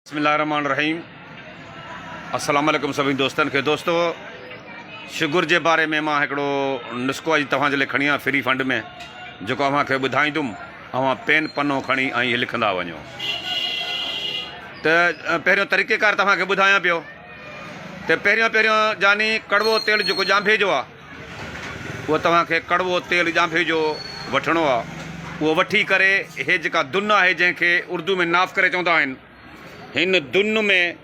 बिस्मिल्लाहिर्रहमानिर्रहीम। अस्सलाम वालेकुम सभी दोस्तन के। दोस्तों, शुगर के बारे में मां हिकिड़ो नुस्ख़ो अॼु तव्हांजे लाइ खणी आहियां फ्री फंड में, जेको अव्हांखे ॿुधाईंदुमि। अव्हां पेन पनो खणी ऐं लिखंदा वञो। त पहिरियों तरीक़ेकार तव्हांखे ॿुधायां पियो त पहिरियों यानी कड़वो तेल जेको ॼांभे जो आहे, उहो तव्हांखे कड़वो तेल ॼांभे जो वठिणो आहे। उहो वठी करे हे जेका दुन आहे, जंहिंखे उर्दू में नाफ़ करे चवंदा आहिनि, हिन दुन में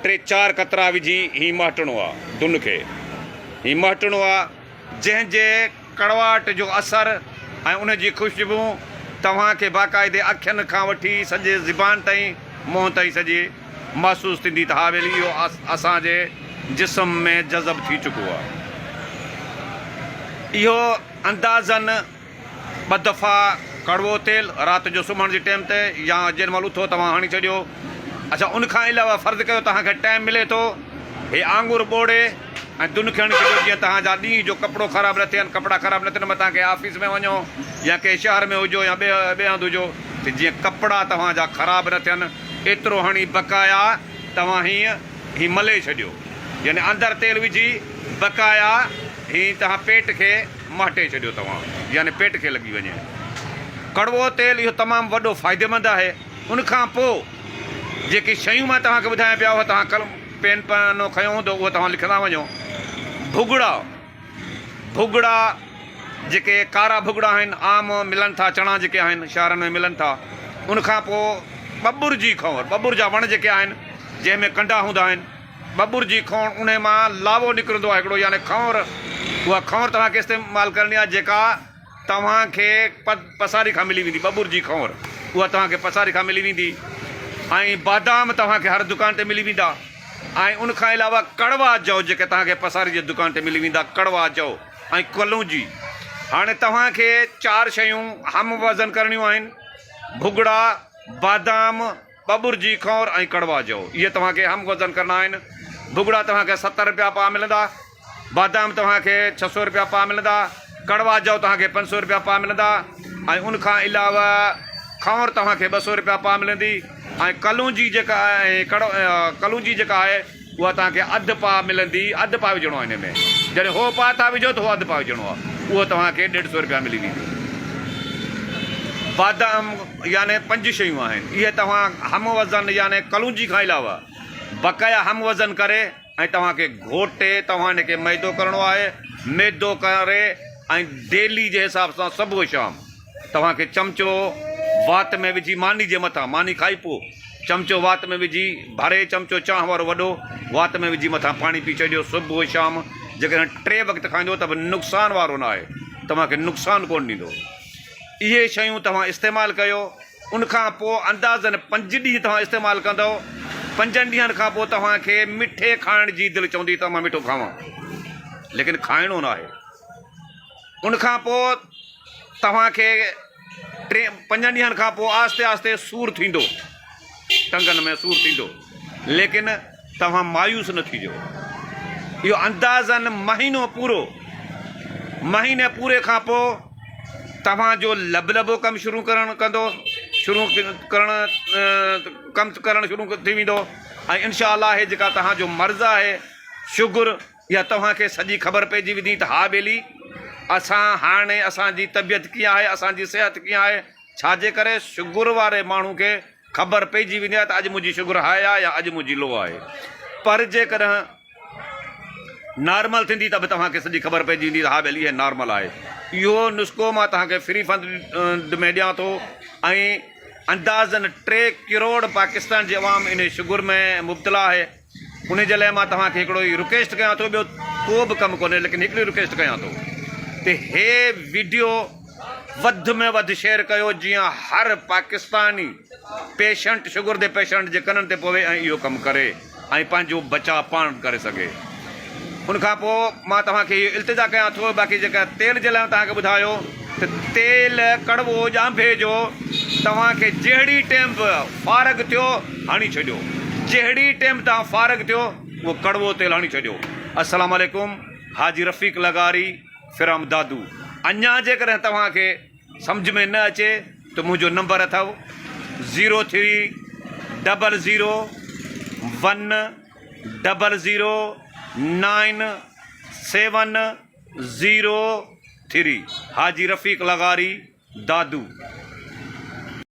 3-4 कतरा विझी ही महटणो आहे। दुन खे ही महटणो आहे, जंहिंजे कड़वाहट जो असरु ऐं उन जी ख़ुशबू तव्हांखे बाक़ाइदे अखियुनि खां वठी सॼे ज़ुबान ताईं, मुंहं ताईं सॼी महसूसु थींदी त हा वेली इहो असांजे जिस्म में जज़ब थी चुको आहे। इहो अंदाज़न 2 दफ़ा कड़वो तेल राति जो सुम्हण जे टाइम ते या जेॾी महिल उथो तव्हां हणी छॾियो। अच्छा, उनखां अलावा फ़र्ज़ु कयो तव्हांखे टाइम मिले थो, हे आंगुर ॿोड़े ऐं दुन खे हणी छॾियो, जीअं तव्हांजा ॾींहं जो कपिड़ो ख़राबु न थियनि, कपिड़ा ख़राबु न थियनि। मथां कंहिं ऑफिस में वञो या कंहिं शहर में हुजो या ॿिए हंधि हुजो, त जीअं कपिड़ा तव्हांजा ख़राबु न थियनि, एतिरो हणी बक़ाया तव्हां हीअं मले छॾियो। यानी अंदरि तेल विझी बक़ाया तव्हां पेट खे महटे छॾियो तव्हां, यानी पेट खे लॻी वञे। कड़वो तेल इहो तमामु वॾो फ़ाइदेमंद आहे। उनखां पोइ जेकी शयूं मां तव्हांखे ॿुधायां पिया, उहा तव्हां पेन पनो खयो हूंदो, उहो तव्हां लिखंदा वञो। भुॻड़ा जेके कारा भुॻड़ा आहिनि, आम मिलनि था, चणा जेके आहिनि शहरनि में मिलनि था। उनखां पोइ बबुर जी खौर, बबुर जा वण जेके आहिनि जंहिंमें कंडा हूंदा आहिनि, बबुर जी खौर, उन मां लावो निकिरंदो आहे हिकिड़ो, यानी खौर। उहा खौर तव्हांखे इस्तेमालु करणी आहे, जेका तव्हांखे पसारी खां मिली वेंदी। बबुर जी खौर उहा तव्हांखे पसारी खां मिली वेंदी। ऐं बादाम तव्हांखे हर दुकान ते मिली वेंदा। ऐं उनखां अलावा कड़वा जव जेके तव्हांखे पसारी जे दुकान ते मिली वेंदा, कड़वा जव ऐं कलौंजी। हाणे तव्हांखे 4 शयूं हम वज़न करणियूं आहिनि: भुॻड़ा, बादाम, बबुर जी खौर ऐं कड़वा जव। इहे तव्हांखे हम वज़न करणा आहिनि। भुॻड़ा तव्हांखे 70 रुपया पाव मिलंदा, बादाम तव्हांखे 600 रुपया पाव मिलंदा, कड़वा जव तव्हांखे 500 रुपया पाव मिलंदा, ऐं उनखां अलावा खौर तव्हांखे 200 रुपया पाव मिलंदी। ऐं कलौंजी जेका आहे, कलौंजी जेका आहे, उहा तव्हांखे 1/2 पाव मिलंदी। 1/2 पाव विझणो आहे हिन में। जॾहिं हो पाव था विझो त हो 1/2 पाव विझणो आहे, उहो तव्हांखे 150 रुपया मिली वेंदी। बादाम यानी 5 शयूं आहिनि। इहे तव्हां हम वज़न यानी कलौंजी खां अलावा बक़ाया हम वज़न करे ऐं तव्हांखे घोटे तव्हां हिनखे मैदो करिणो आहे। मैदो करे ऐं डेली जे हिसाब सां सुबुह शाम तव्हांखे चमिचो वात में विझी, मानी जे मथां, मानी खाई पोइ चमिचो वात में विझी भरे, चमिचो चांहि वारो वॾो वात में विझी मथां पाणी पी छॾियो सुबुह शाम। जेकॾहिं 3 वक़्तु खाईंदो त बि नुक़सानु वारो न आहे, तव्हांखे नुक़सानु कोन ॾींदो। इहे शयूं तव्हां इस्तेमालु कयो। उनखां पोइ अंदाज़न 5 ॾींहं तव्हां इस्तेमालु कंदव। 5 ॾींहंनि खां पोइ तव्हांखे मिठे खाइण जी दिलि चवंदी त मां मिठो खावां, लेकिन खाइणो न आहे। उनखां पोइ तव्हांखे 5 ॾींहंनि खां पोइ आस्ते आस्ते सूरु थींदो, टंगनि में सूरु थींदो, लेकिन तव्हां मायूस न थीजो। इहो अंदाज़न महीनो पूरो, महीने पूरे खां पोइ तव्हांजो लबलबो कमु शुरू करणु शुरू थी वेंदो। ऐं इनशा अल्लाह हे जेका तव्हांजो मर्ज़ आहे शुगर, इहा तव्हांखे सॼी ख़बर पइजी वेंदी त हा बेली हाणे असांजी तबियत कीअं आहे, असांजी सिहत कीअं आहे। छाजे करे शुगर वारे माण्हू खे ख़बर पइजी वेंदी आहे त अॼु मुंहिंजी शुगर हाई आहे या अॼु मुंहिंजी लो आहे। पर जेकॾहिं नॉर्मल थींदी त बि तव्हांखे सॼी ख़बर पइजी वेंदी त हा भई इहा नॉर्मल आहे। इहो नुस्ख़ो मां तव्हांखे फ्री फंड में ॾियां थो। ऐं अंदाज़न 3 करोड़ पाकिस्तान जी अवाम इन शुगर में मुब्तला आहे। उन जे लाइ मां तव्हांखे हिकिड़ो ई रिक्वेस्ट कयां थो, ॿियो को बि कमु कोन्हे, लेकिन हिकिड़ी रिक्वेस्ट कयां थो त हे वीडियो वधि में वधि शेयर कयो, जीअं हर पाकिस्तानी पेशेंट, शुगर जे पेशेंट जे कननि ते पवे ऐं इहो कमु करे ऐं पंहिंजो बचाव पाण करे सघे। उनखां पोइ मां तव्हांखे इहो इल्तिजा कयां थो। बाक़ी जेका तेल जे लाइ तव्हांखे ॿुधायो त तेल कड़वो ॼांभे जो तव्हांखे जहिड़ी टाइम फारग थियो हणी छॾियो, जहिड़ी टाइम तव्हां फारग थियो उहो कड़वो तेल हणी छॾियो। अस्सलाम वालेकुम। हाजी रफ़ीक लगारी, फिराम दादू। अञा जेकॾहिं तव्हांखे सम्झ में न अचे त मुंहिंजो नंबर अथव 03 0010097003। हाजी रफ़ीक लगारी दादू।